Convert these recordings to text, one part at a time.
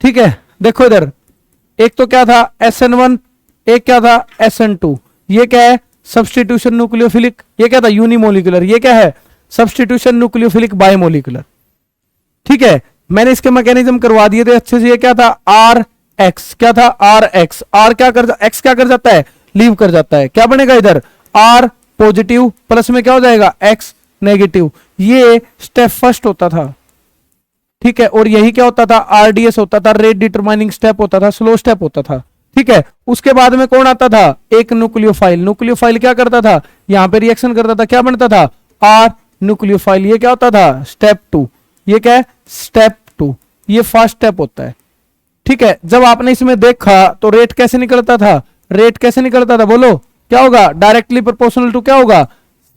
ठीक है, देखो इधर एक तो क्या था SN1, एक क्या था SN2। ये क्या है सब्स्टिट्यूशन न्यूक्लियोफिलिक, ये क्या था यूनिमोलिकुलर, ये क्या है सब्स्टिट्यूशन न्यूक्लियोफिलिक बायमोलिकुलर। ठीक है, मैंने इसके मैकेनिज्म करवा दिए थे अच्छे से। ये क्या था RX, क्या था RX, R क्या कर X क्या कर जाता है लीव कर जाता है, क्या बनेगा इधर R पॉजिटिव प्लस में क्या हो जाएगा X नेगेटिव। ये स्टेप फर्स्ट होता था। ठीक है, और यही क्या होता था RDS होता था, रेट डिटरमाइनिंग स्टेप होता था, स्लो स्टेप होता था। ठीक है, उसके बाद में कौन आता था एक न्यूक्लियोफाइल। न्यूक्लियोफाइल क्या करता था यहां पे रिएक्शन करता था, क्या बनता था R न्यूक्लियोफाइल। ये क्या होता था स्टेप 2, ये क्या है स्टेप 2, ये फर्स्ट स्टेप होता है। ठीक है, जब आपने इसमें देखा तो रेट कैसे निकलता था, रेट कैसे निकलता था बोलो, क्या होगा डायरेक्टली प्रोपोर्शनल टू क्या होगा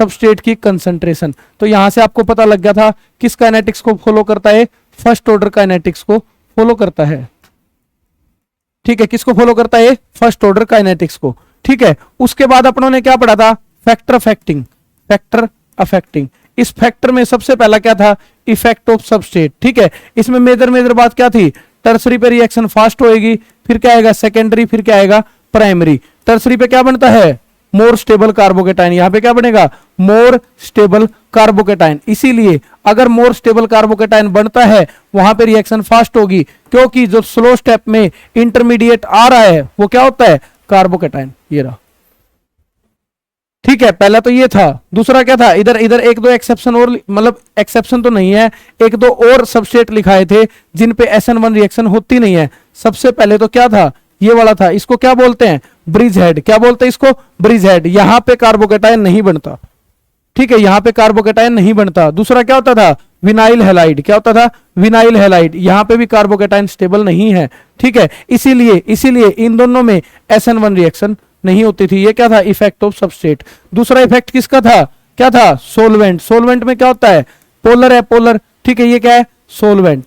सबस्ट्रेट की कंसंट्रेशन। तो यहां से आपको पता लग गया था किस काइनेटिक्स को फॉलो करता है, फर्स्ट ऑर्डर काइनेटिक्स को फॉलो करता है। ठीक है, किसको फॉलो करता है फर्स्ट ऑर्डर काइनेटिक्स को। ठीक है, उसके बाद अपनों ने क्या पढ़ा था फैक्टर अफेक्टिंग, फैक्टर अफेक्टिंग। इस फैक्टर में सबसे पहला क्या था इफेक्ट ऑफ सबस्ट्रेट। ठीक है, इसमें मेजर बात क्या थी टर्सरी पे रिएक्शन फास्ट होएगी, फिर क्या आएगा सेकेंडरी, फिर क्या आएगा प्राइमरी। टर्सरी पे क्या बनता है मोर स्टेबल कार्बोकेटाइन, यहां पे क्या बनेगा मोर स्टेबल कार्बोकेटाइन। इसीलिए अगर मोर स्टेबल कार्बोकेटाइन बनता है वहां पे रिएक्शन फास्ट होगी, क्योंकि जो स्लो स्टेप में इंटरमीडिएट आ रहा है वो क्या होता है कार्बोकेटाइन। ये रहा। ठीक है, पहला तो ये था। दूसरा क्या था इधर इधर एक दो एक्सेप्शन और, मतलब एक्सेप्शन तो नहीं है, एक दो और सबस्ट्रेट लिखाए थे जिन पे SN1 रिएक्शन होती नहीं है। सबसे पहले तो क्या था ये वाला था, इसको क्या बोलते हैं ब्रिज हेड। क्या बोलते हैं इसको ब्रिज हेड। यहां पे कार्बोकेटाइन नहीं बनता। ठीक है, यहां पे कार्बोकेटाइन नहीं बनता। दूसरा क्या होता था विनाइल हैलाइड, क्या होता था विनाइल हैलाइड, यहां पे भी कार्बोकेटाइन स्टेबल नहीं है। ठीक है, इसीलिए इन दोनों में SN1 रिएक्शन नहीं होती थी। ये क्या था इफेक्ट ऑफ सबस्ट्रेट। दूसरा इफेक्ट किसका था, क्या था सोलवेंट। सोलवेंट में क्या होता है पोलर है पोलर। ठीक है, ये क्या है सोलवेंट,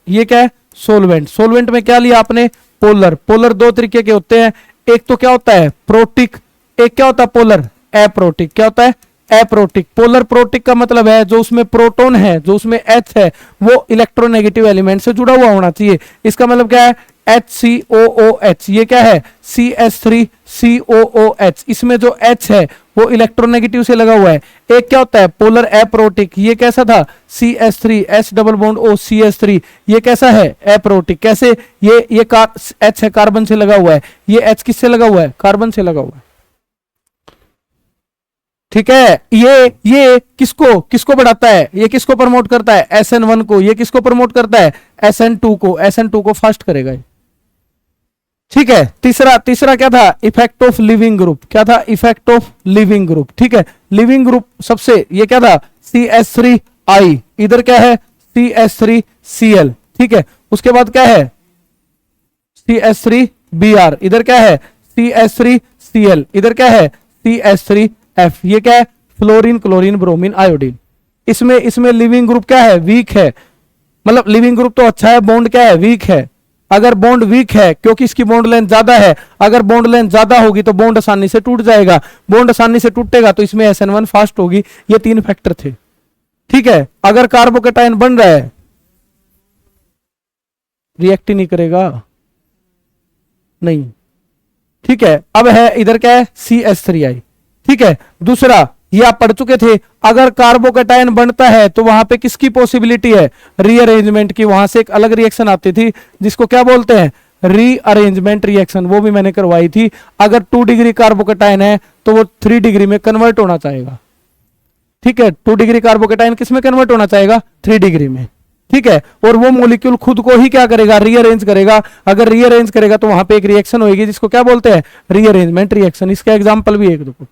ये क्या है सोलवेंट। सोलवेंट में क्या लिया आपने पोलर। पोलर दो तरीके के होते हैं, एक तो क्या होता है प्रोटिक, एक क्या होता है पोलर एप्रोटिक। क्या होता है एप्रोटिक। पोलर प्रोटिक का मतलब है जो उसमें प्रोटॉन है, जो उसमें H है वो इलेक्ट्रोनेगेटिव एलिमेंट से जुड़ा हुआ होना चाहिए। इसका मतलब क्या है HCOOH, ये क्या है CH3COOH। इसमें जो H है वो इलेक्ट्रोनेगेटिव से लगा हुआ है। एक क्या होता है पोलर एप्रोटिक, ये कैसा था CH3 H double bond O CH3, ये कैसा है एप्रोटिक। कैसे ये H है कार्बन से लगा हुआ है, ये H किससे लगा हुआ है कार्बन से लगा हुआ है। ठीक है, ये किसको बढ़ाता है, ये किसको प्रमोट करता है SN1 को, ये किसको प्रमोट करता है SN2 को। SN2 को फास्ट करेगा। ठीक है, तीसरा क्या था इफेक्ट ऑफ लिविंग ग्रुप। क्या था इफेक्ट ऑफ लिविंग ग्रुप। ठीक है, लिविंग ग्रुप सबसे ये क्या था CH3I, इधर क्या है CH3Cl। ठीक है, उसके बाद क्या है CH3Br, इधर क्या है CH3Cl, इधर क्या है CH3F। ये क्या है फ्लोरीन क्लोरीन ब्रोमीन आयोडीन। इसमें लिविंग ग्रुप क्या है वीक है, मतलब लिविंग ग्रुप तो अच्छा है, बॉन्ड क्या है वीक है। अगर बॉन्ड वीक है क्योंकि इसकी बॉन्ड लेंथ ज्यादा है, अगर बॉन्ड लेंथ ज्यादा होगी तो बॉन्ड आसानी से टूट जाएगा, बॉन्ड आसानी से टूटेगा तो इसमें SN1 फास्ट होगी। ये तीन फैक्टर थे। ठीक है, अगर कार्बोकेटाइन बन रहा है रिएक्ट ही नहीं करेगा नहीं। ठीक है, अब है इधर क्या है CH3I। ठीक है, दूसरा ये आप पढ़ चुके थे, अगर कार्बोकेटाइन बनता है तो वहां पे किसकी पॉसिबिलिटी है रीअरेंजमेंट की। वहां से एक अलग रिएक्शन आती थी जिसको क्या बोलते हैं रीअरेंजमेंट रिएक्शन, वो भी मैंने करवाई थी। अगर 2 डिग्री कार्बोकेटाइन है तो वो 3 डिग्री में कन्वर्ट होना चाहेगा। ठीक है, 2 डिग्री कार्बोकेटाइन किस में कन्वर्ट होना चाहेगा 3 डिग्री में। ठीक है, और वो मॉलिक्यूल खुद को ही क्या करेगा रीअरेंज करेगा। अगर रीअरेंज करेगा तो वहां पे एक रिएक्शन होगी जिसको क्या बोलते हैं रीअरेंजमेंट रिएक्शन। इसका एग्जांपल भी एक देखो।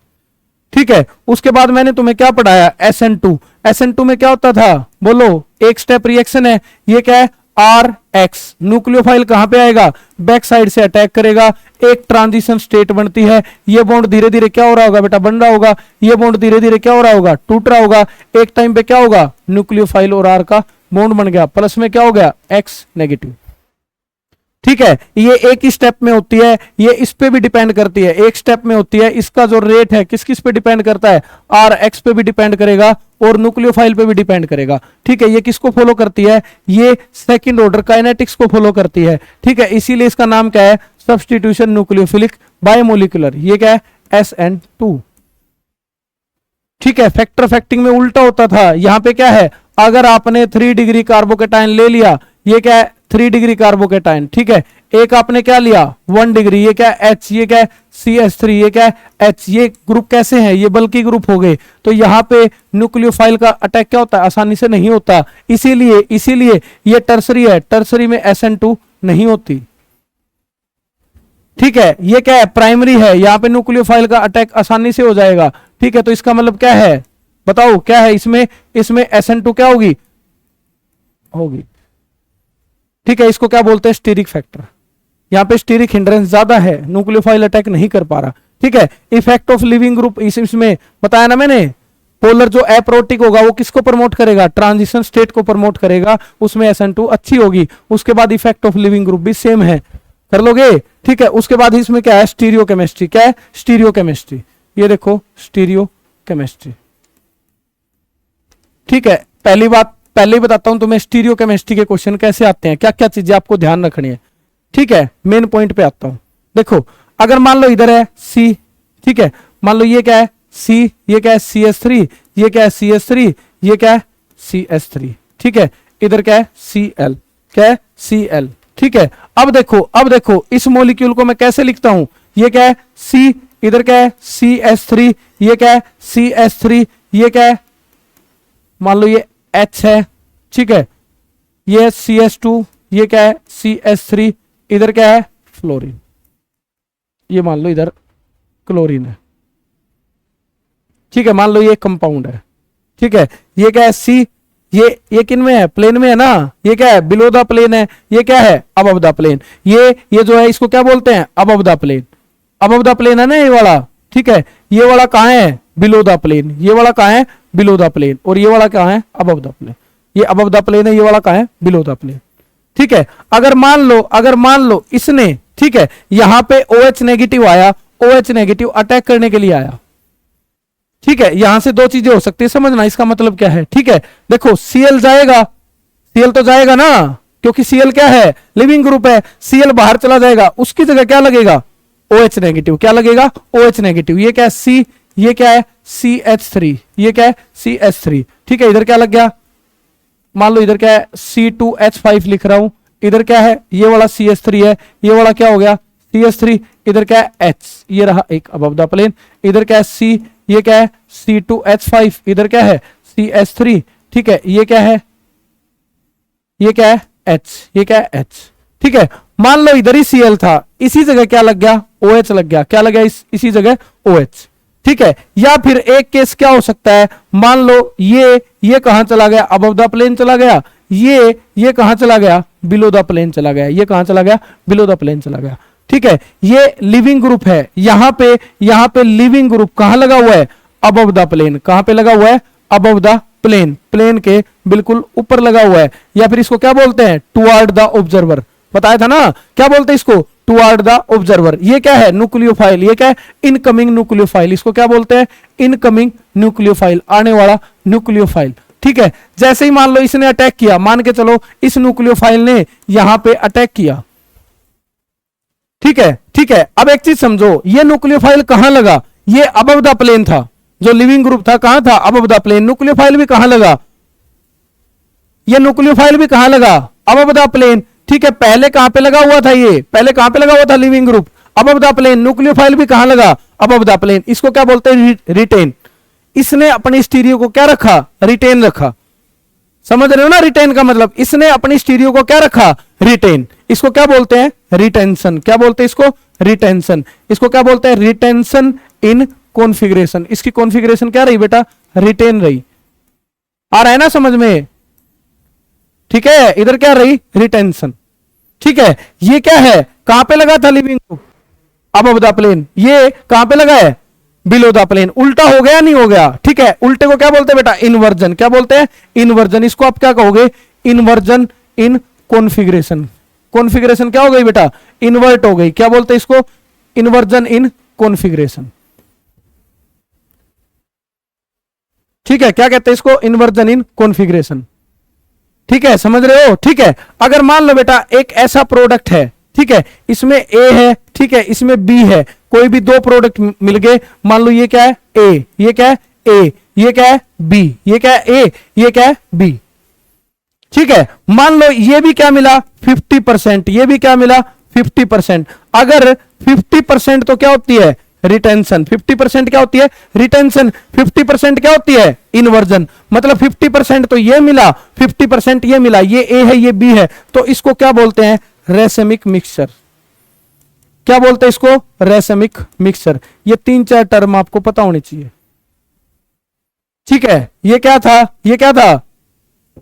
ठीक है, उसके बाद मैंने तुम्हें क्या पढ़ाया SN2। SN2 में क्या होता था बोलो एक स्टेप रिएक्शन है, ये क्या है RX। न्यूक्लियोफाइल कहां पे आएगा बैक साइड से अटैक करेगा, एक ट्रांजिशन स्टेट बनती है। ये बॉन्ड धीरे धीरे क्या हो रहा होगा बेटा बन रहा होगा, ये बॉन्ड धीरे धीरे क्या हो रहा होगा टूट रहा होगा। एक टाइम पे क्या होगा न्यूक्लियोफाइल और R का बॉन्ड बन गया, प्लस में क्या हो गया X नेगेटिव। ठीक है, ये एक ही स्टेप में होती है, ये इस पे भी डिपेंड करती है, एक स्टेप में होती है। इसका जो रेट है किस किस पे डिपेंड करता है, आर एक्स पे भी डिपेंड करेगा और न्यूक्लियोफाइल पे भी डिपेंड करेगा। ठीक है, ये किसको फॉलो करती है, ये सेकंड ऑर्डर काइनेटिक्स को फॉलो करती है। ठीक है, इसीलिए इसका नाम क्या है, सब्स्टिट्यूशन न्यूक्लियोफिलिक बायोमोलिकुलर। ये क्या है, SN2। ठीक है, फैक्टर फैक्टिंग में उल्टा होता था, यहां पे क्या है, अगर आपने 3 डिग्री कार्बोकेटाइन ले लिया, ये क्या है 3 डिग्री कार्बोकेटाइन। ठीक है, एक आपने क्या लिया 1 डिग्री, ये क्या है H, ये क्या है CH3, ये क्या है H। ये ग्रुप कैसे हैं, ये बल्कि ग्रुप हो गए, तो यहाँ पे न्यूक्लियोफाइल का अटैक क्या होता है, आसानी से नहीं होता। इसीलिए ये टर्सरी है, टर्सरी में SN2 नहीं होती। ठीक है, ये क्या है प्राइमरी है, यहाँ पे न्यूक्लियोफाइल का अटैक आसानी से हो जाएगा। ठीक है, तो इसका मतलब क्या है, बताओ क्या है, इसमें SN2 क्या होगी। ठीक है, इसको क्या बोलते हैं, स्टीरिक फैक्टर। यहाँ पे स्टीरिक हिंड्रेंस ज्यादा है, न्यूक्लियोफाइल अटैक नहीं कर पा रहा। ठीक है, इफेक्ट ऑफ लिविंग ग्रुप, इसमें बताया ना मैंने, पोलर जो एप्रोटिक होगा वो किसको प्रमोट करेगा, ट्रांजिशन स्टेट को प्रमोट करेगा, उसमें SN2 अच्छी होगी। उसके बाद इफेक्ट ऑफ लिविंग ग्रुप भी सेम है, कर लोगे। ठीक है, उसके बाद इसमें क्या है, स्टीरियो केमिस्ट्री। क्या है, स्टीरियो केमिस्ट्री, ये देखो स्टीरियो केमिस्ट्री। ठीक है, पहले ही बताता हूं तुम्हें स्टीरियो केमिस्ट्री के क्वेश्चन कैसे आते हैं, क्या क्या चीजें आपको ध्यान रखनी है। ठीक है, मेन पॉइंट पे आता हूं। देखो, अगर मान लो इधर है C, ठीक है, मान लो ये क्या है C, ये क्या है CH3, ये क्या है CH3, ये क्या है CH3। ठीक है, इधर क्या है Cl, क्या है Cl। ठीक है, अब देखो इस मॉलिक्यूल को मैं कैसे लिखता हूं, ये क्या है C, इधर क्या है CH3, ये क्या है CH3, ये क्या है मान लो ये H है। ठीक है, ये CH2, ये क्या है CH3, इधर क्या है फ्लोरीन, ये मान लो इधर क्लोरीन है। ठीक है, मान लो ये कंपाउंड है। ठीक है, ये क्या है C, ये किन में है, प्लेन में है ना, ये क्या है बिलो द प्लेन है, ये क्या है अबव द प्लेन। ये जो है इसको क्या बोलते हैं, above the plane. Above the plane है ना ये वाला। ठीक है, ये वाला कहां है, बिलो द प्लेन। ये वाला कहां है, बिलो द प्लेन। और ये वाला कहां है, अबव द प्लेन। ये अबव द प्लेन है, ये वाला कहां है, बिलो द प्लेन। ठीक है, अगर मान लो इसने, ठीक है, यहां पे OH नेगेटिव आया, OH नेगेटिव अटैक करने के लिए आया। ठीक है, यहां से दो चीजें हो सकती है, समझना इसका मतलब क्या है। ठीक है, देखो Cl जाएगा, Cl तो जाएगा ना, क्योंकि Cl क्या है लिविंग ग्रुप है। Cl बाहर चला जाएगा, उसकी जगह क्या लगेगा OH नेगेटिव। क्या लगेगा OH नेगेटिव। ये क्या है C, ये क्या है CH3, ये क्या है CH3। ठीक है, इधर क्या लग गया, मान लो इधर क्या है C2H5 लिख रहा हूं, इधर क्या है ये वाला CH3 है, ये वाला क्या हो गया CH3, इधर क्या है H, ये रहा एक अबव द प्लेन। इधर क्या है C, ये क्या है C2H5, इधर क्या है CH3। ठीक है, ये क्या है H, ये क्या है H। ठीक है, मान लो इधर ही Cl था, इसी जगह क्या लग गया OH लग गया। क्या लग गया इसी जगह OH। ठीक है, या फिर एक केस क्या हो सकता है, मान लो ये कहां चला गया, अबव द प्लेन चला गया, ये कहां चला गया, बिलो द प्लेन चला गया, ये कहां चला गया, बिलो द प्लेन चला गया। ठीक है, ये लिविंग ग्रुप है, यहां पे लिविंग ग्रुप कहां लगा हुआ है, अबव द प्लेन। कहां पे लगा हुआ है, अबव द प्लेन, प्लेन के बिल्कुल ऊपर लगा हुआ है। या फिर इसको क्या बोलते हैं, टुवर्ड द ऑब्जर्वर। बताया था ना, क्या बोलते हैं इसको, टुवर्ड द ऑब्जर्वर। ये क्या है न्यूक्लियोफाइल, ये क्या है इनकमिंग न्यूक्लियोफाइल। इसको क्या बोलते हैं, इनकमिंग न्यूक्लियोफाइल, आने वाला न्यूक्लियोफाइल। ठीक है, जैसे ही मान लो इसने अटैक किया, मान के चलो इस न्यूक्लियोफाइल ने यहां पे अटैक किया। ठीक है, अब एक चीज समझो, ये न्यूक्लियोफाइल कहां लगा, ये अबव द प्लेन था, जो लिविंग ग्रुप था कहां था, अबव द प्लेन। न्यूक्लियोफाइल भी कहां लगा, ये न्यूक्लियोफाइल भी कहां लगा, अबव द प्लेन। ठीक है, पहले कहां पे लगा हुआ था, ये पहले कहां पे लगा हुआ था leaving group, above the plane. Nucleophile भी कहां लगा, अबव द प्लेन। इसको क्या बोलते हैं, रिटेन। इसने अपनी स्टीरियो को क्या रखा, रिटेन रखा। समझ रहे हो ना, रिटेन का मतलब इसने अपनी स्टीरियो को क्या रखा, रिटेन। इसको क्या बोलते हैं, रिटेंशन। क्या बोलते हैं इसको, रिटेंशन। इसको क्या बोलते हैं, रिटेंशन इन कॉन्फ़िगरेशन। इसकी कॉन्फ़िगरेशन क्या रही बेटा, रिटेन रही। आ रहा है ना समझ में। ठीक है, इधर क्या रही, रिटेंशन। ठीक है, ये क्या है, कहां पे लगा था leaving group, above the plane. ये कहां पे लगा है, बिलो द प्लेन। उल्टा हो गया नहीं हो गया। ठीक है, उल्टे को क्या बोलते हैं बेटा, इन्वर्जन। क्या बोलते हैं, इन्वर्जन। इसको आप क्या कहोगे, इन्वर्जन इन कॉन्फ़िगरेशन। कॉन्फ़िगरेशन क्या हो गई बेटा, इन्वर्ट हो गई। क्या बोलते हैं इसको, इन्वर्जन इन कॉन्फ़िगरेशन। ठीक है, क्या कहते हैं इसको, इन्वर्जन इन कॉन्फ़िगरेशन। ठीक है, समझ रहे हो। ठीक है, अगर मान लो बेटा एक ऐसा प्रोडक्ट है, ठीक है, इसमें ए है, ठीक है, इसमें बी है, कोई भी दो प्रोडक्ट मिल गए, मान लो ये क्या है ए, ये क्या है ए, ये क्या है बी, ये क्या है ए, ये क्या है बी। ठीक है, मान लो ये भी क्या मिला 50%, ये भी क्या मिला 50%। अगर 50% तो क्या होती है रिटेंशन, 50% क्या होती है रिटेंशन, 50% क्या होती है इन्वर्जन। मतलब 50% तो ये मिला, 50% ये मिला, ये ए है ये बी है, तो इसको क्या बोलते हैं रेसेमिक मिक्सचर। क्या बोलते हैं इसको, रेसेमिक मिक्सचर। ये 3-4 टर्म आपको पता होनी चाहिए। ठीक है, ये क्या था, ये क्या था,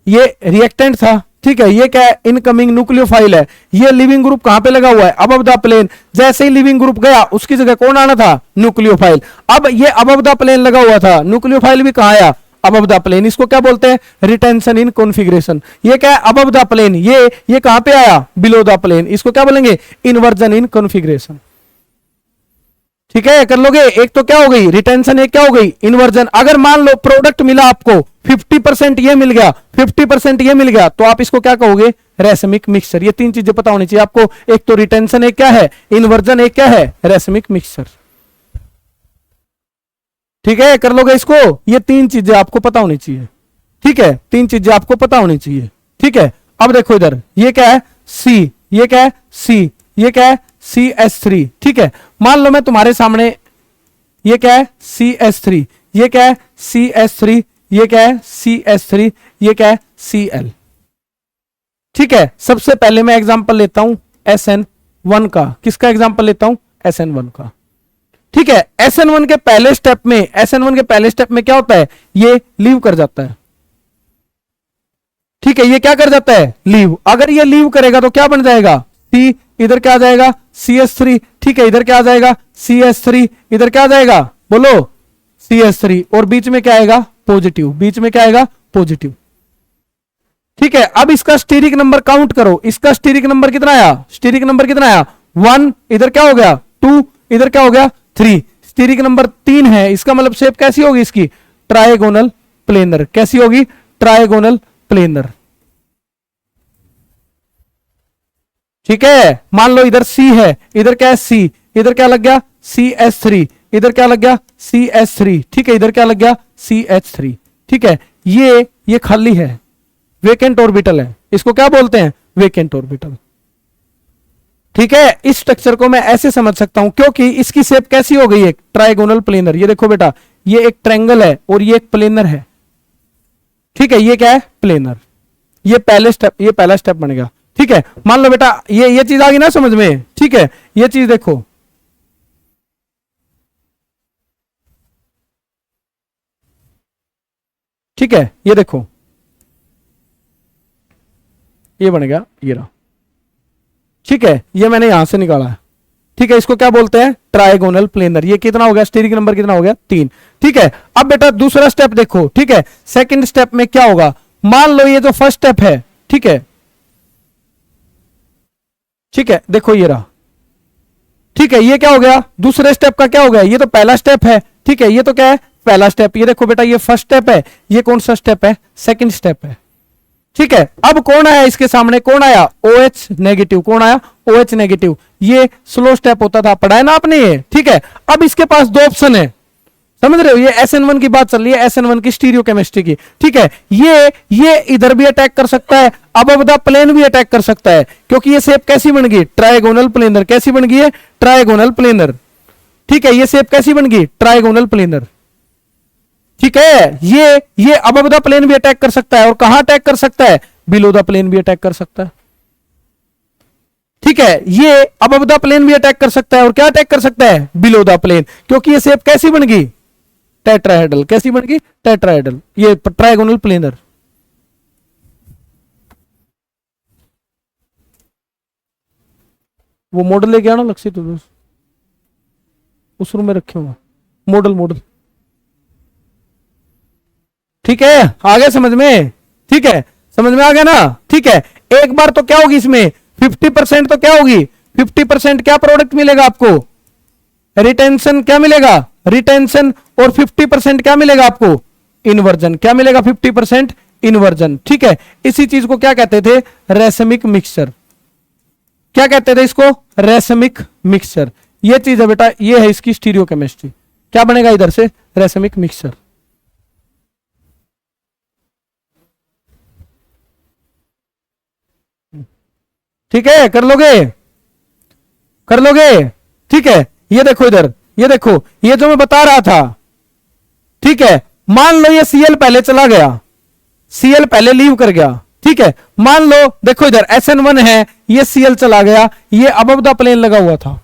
ये रिएक्टेंट था। ठीक है, ये क्या है इनकमिंग न्यूक्लियोफाइल है। ये लिविंग ग्रुप कहां पे लगा हुआ है, अबव द प्लेन। जैसे ही लिविंग ग्रुप गया उसकी जगह कौन आना था, न्यूक्लियोफाइल। अब ये अबव द प्लेन लगा हुआ था, न्यूक्लियोफाइल भी कहां आया, अबव द प्लेन। इसको क्या बोलते हैं रिटेंशन इन कॉन्फ़िगरेशन। ये क्या है अबव द प्लेन, ये कहां पे आया बिलो द प्लेन। इसको क्या बोलेंगे इन्वर्जन इन कॉन्फ़िगरेशन। ठीक है, कर लोगे। एक तो क्या हो गई रिटेंशन, एक क्या हो गई इन्वर्जन। अगर मान लो प्रोडक्ट मिला आपको 50% ये मिल गया, 50% ये मिल गया, तो आप इसको क्या कहोगे रेसमिक मिक्सचर। ये 3 चीजें पता होनी चाहिए आपको, एक तो रिटेंशन, एक क्या है इन्वर्जन, एक क्या है रेसमिक मिक्सचर। ठीक है, कर लोगे इसको। ये 3 चीजें आपको पता होनी चाहिए। ठीक है, 3 चीजें आपको पता होनी चाहिए। ठीक है, अब देखो इधर ये क्या है सी, ये क्या है सी, ये क्या है CH3। ठीक है, मान लो मैं तुम्हारे सामने, ये क्या है CH3, ये क्या है CH3, ये क्या है CH3, ये क्या है Cl। ठीक है, सबसे पहले मैं एग्जांपल लेता हूं SN1 का। किसका एग्जांपल लेता हूं SN1 का। ठीक है, SN1 के पहले स्टेप में, SN1 के पहले स्टेप में क्या होता है, ये लीव कर जाता है। ठीक है, ये क्या कर जाता है लीव। अगर ये लीव करेगा तो क्या बन जाएगा C, इधर क्या आ जाएगा CH3। ठीक है, इधर क्या आ जाएगा CH3, इधर क्या आ जाएगा बोलो CH3, और बीच में क्या आएगा पॉजिटिव, बीच में क्या आएगा पॉजिटिव। ठीक है, अब इसका स्टीरिक नंबर काउंट करो। इसका स्टीरिक नंबर कितना आया, स्टीरिक नंबर कितना आया 1, इधर क्या हो गया 2, इधर क्या हो गया 3, स्टीरिक नंबर 3 है। इसका मतलब शेप कैसी होगी इसकी ट्राइगोनल प्लेनर। कैसी होगी ट्राइगोनल प्लेनर। ठीक है, मान लो इधर C है, इधर क्या है C, इधर क्या लग गया CH3, इधर क्या लग गया CH3। ठीक है, इधर क्या लग गया CH3। ठीक है, ये खाली है, वेकेंट ऑर्बिटल है। इसको क्या बोलते हैं वेकेंट ऑर्बिटल। ठीक है, इस स्ट्रक्चर को मैं ऐसे समझ सकता हूं क्योंकि इसकी शेप कैसी हो गई है ट्राइगोनल प्लेनर। ये देखो बेटा, ये एक ट्रायंगल है और ये एक प्लेनर है। ठीक है, ये क्या है प्लेनर। ये पहला स्टेप बन गया। ठीक है, मान लो बेटा ये चीज आ गई ना समझ में। ठीक है, ये चीज देखो, ठीक है, ये देखो ये बन गया ये रहा। ठीक है, ये मैंने यहां से निकाला है। ठीक है, इसको क्या बोलते हैं ट्राइगोनल प्लेनर। ये कितना हो गया स्टीरिक नंबर कितना हो गया 3। ठीक है, अब बेटा दूसरा स्टेप देखो। ठीक है, सेकंड स्टेप में क्या होगा, मान लो ये जो फर्स्ट स्टेप है, ठीक है, ठीक है, देखो ये रहा। ठीक है, ये क्या हो गया दूसरे स्टेप का क्या हो गया, ये तो पहला स्टेप है। ठीक है, ये तो क्या है पहला स्टेप। ये देखो बेटा, ये फर्स्ट स्टेप है, ये कौन सा स्टेप है सेकंड स्टेप है। ठीक है, अब कौन आया इसके सामने, कौन आया OH नेगेटिव। कौन आया OH नेगेटिव। ये स्लो स्टेप होता था, पढ़ा है ना आपने ये। ठीक है, अब इसके पास 2 ऑप्शन है, समझ रहे हो। ये SN1 की बात चल रही है, SN1 की स्टीरियो केमिस्ट्री की। ठीक है, ये इधर भी अटैक कर सकता है, अबव द प्लेन भी अटैक कर सकता है, क्योंकि ये शेप कैसी बन गई ट्राइगोनल प्लेनर। कैसी बन गई है ट्राइगोनल प्लेनर। ठीक है, ये शेप कैसी बन गई ट्राइगोनल प्लेनर। ठीक है, ये अबव द प्लेन भी अटैक कर सकता है, और कहां अटैक कर सकता है बिलो द प्लेन भी अटैक कर सकता है। ठीक है, ये अबव द प्लेन भी अटैक कर सकता है, और क्या अटैक कर सकता है बिलो द प्लेन, क्योंकि ये शेप कैसी बन गई टेट्राहेड्रल। कैसी बन गई टेट्राहेड्रल, ये ट्राइगोनल प्लेनर। वो मॉडल लेके आना लक्ष्य, तो उस रूम में रखे हुआ मॉडल। ठीक है, आ गया समझ में। ठीक है, समझ में आ गया ना। ठीक है, एक बार तो क्या होगी इसमें 50% तो क्या होगी, 50% क्या प्रोडक्ट मिलेगा आपको, रिटेंशन क्या मिलेगा, रिटेंशन, और 50% क्या मिलेगा आपको, इन्वर्जन। क्या मिलेगा, 50% इन्वर्जन। ठीक है, इसी चीज को क्या कहते थे, रेसमिक मिक्सचर। क्या कहते थे इसको, रेसमिक मिक्सचर। ये चीज है बेटा, ये है इसकी स्टीरियोकेमिस्ट्री। क्या बनेगा इधर से, रेसमिक मिक्सचर। ठीक है, कर लोगे, कर लोगे। ठीक है, ये देखो इधर, ये देखो, ये जो मैं बता रहा था। ठीक है, मान लो ये Cl पहले चला गया, Cl पहले लीव कर गया। ठीक है, मान लो देखो इधर SN1 है, ये Cl चला गया, ये अबव द प्लेन लगा हुआ था।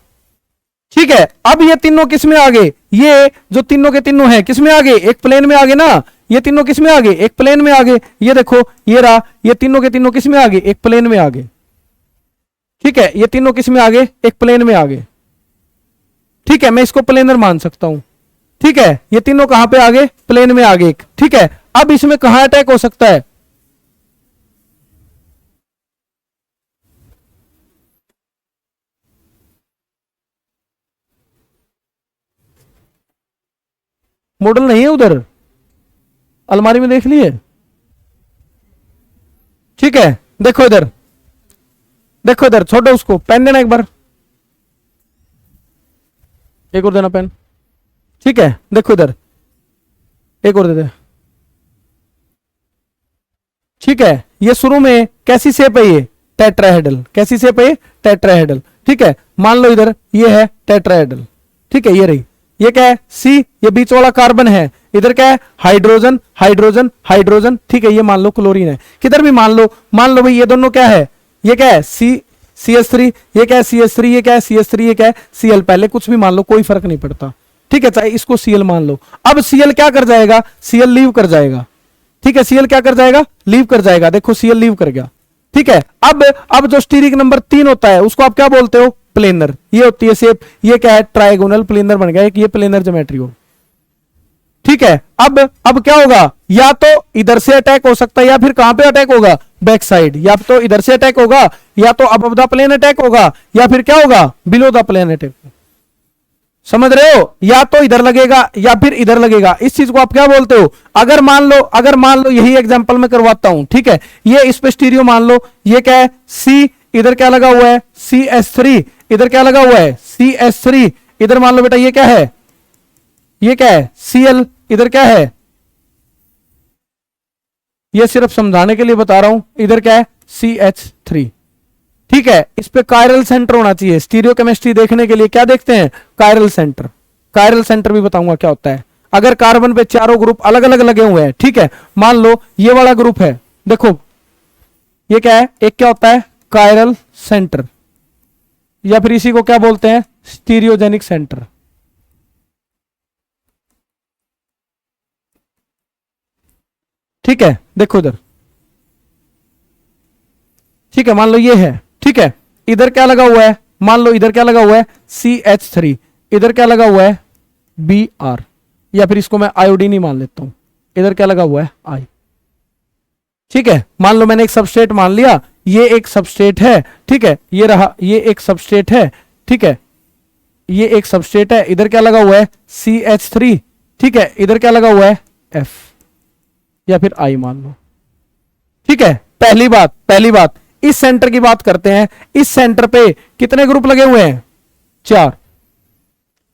ठीक है, अब ये तीनों किस में आ गए, ये जो तीनों के तीनों हैं किस में आ गए, एक प्लेन में आ गए ना। ये तीनों किस में आ गए, एक प्लेन में आ गए। ये देखो, ये रहा, ये तीनों के तीनों किस में आ गए, एक प्लेन में आ गए। ठीक है, ये तीनों किस में आ गए, एक प्लेन में आ गए। ठीक है, मैं इसको प्लेनर मान सकता हूं। ठीक है, ये तीनों कहां पे आ गए, प्लेन में आ गए। ठीक है, अब इसमें कहां अटैक हो सकता है, मॉडल नहीं है उधर, अलमारी में देख लिए। ठीक है, देखो इधर, देखो इधर, छोड़ो उसको, पेन देना एक बार, एक और देना पेन। ठीक है, देखो इधर, एक और दे दे। ठीक है, ये शुरू में कैसी शेप है, ये टेट्राहेड्रल। कैसी शेप है, ये टेट्राहेड्रल। ठीक है, मान लो इधर ये है टेट्राहेड्रल। ठीक है, ये रही, ये क्या है सी, ये बीच वाला कार्बन है, इधर क्या है हाइड्रोजन हाइड्रोजन हाइड्रोजन। ठीक है, ये मान लो क्लोरीन है, किधर भी मान लो भाई ये दोनों क्या है, ये क्या है CH3, ये क्या है CH3, ये क्या है CH3, ये क्या है Cl। पहले कुछ भी मान लो, कोई फर्क नहीं पड़ता। ठीक है, चाहे इसको Cl मान लो। अब Cl क्या कर जाएगा, Cl लीव कर जाएगा। ठीक है, Cl क्या कर जाएगा, लीव कर जाएगा। देखो Cl लीव कर गया। ठीक है, अब जो स्टीरिक नंबर 3 होता है उसको आप क्या बोलते हो, प्लेनर। ये होती है शेप, ये क्या है ट्राइगोनल, प्लेनर बन गया, ये प्लेनर ज्योमेट्री हो। ठीक है, अब क्या होगा, या तो इधर से अटैक हो सकता है, या फिर कहां पे अटैक होगा, बैक साइड। या तो इधर से अटैक होगा, या तो अबव द प्लेन अटैक होगा, या फिर क्या होगा, बिलो द प्लेन अटैक। समझ रहे हो, या तो इधर लगेगा या फिर इधर लगेगा। इस चीज को आप क्या बोलते हो, अगर मान लो यही एग्जांपल मैं करवाता हूं। ठीक है, ये इस पे स्टीरियो मान लो, ये क्या है C, इधर क्या लगा हुआ है CH3, इधर क्या लगा हुआ है CH3, इधर मान लो बेटा ये क्या है, ये क्या है Cl, इधर क्या है, ये सिर्फ समझाने के लिए बता रहा हूं, इधर क्या है CH3। ठीक है, इस पे कायरल सेंटर होना चाहिए। स्टीरियो केमिस्ट्री देखने के लिए क्या देखते हैं, कायरल सेंटर। कायरल सेंटर भी बताऊंगा क्या होता है। अगर कार्बन पे चारों ग्रुप अलग अलग लगे हुए हैं, ठीक है, मान लो ये वाला ग्रुप है, देखो ये क्या है, एक क्या होता है कायरल सेंटर, या फिर इसी को क्या बोलते हैं, स्टीरियोजेनिक सेंटर। ठीक है, देखो इधर, ठीक है, मान लो ये है। ठीक है, इधर क्या लगा हुआ है, मान लो इधर क्या लगा हुआ है CH3, इधर क्या लगा हुआ है Br, या फिर इसको मैं आयोडीन ही मान लेता हूं, इधर क्या लगा हुआ है I। ठीक है, मान लो मैंने एक सबस्ट्रेट मान लिया, ये एक सबस्ट्रेट है। ठीक है, ये रहा, ये एक सबस्ट्रेट है। ठीक है, ये एक सबस्ट्रेट है, इधर क्या लगा हुआ है CH3। ठीक है, इधर क्या लगा हुआ है F, या फिर I मान लो। ठीक है, पहली बात इस सेंटर की बात करते हैं। इस सेंटर पे कितने ग्रुप लगे हुए हैं, 4।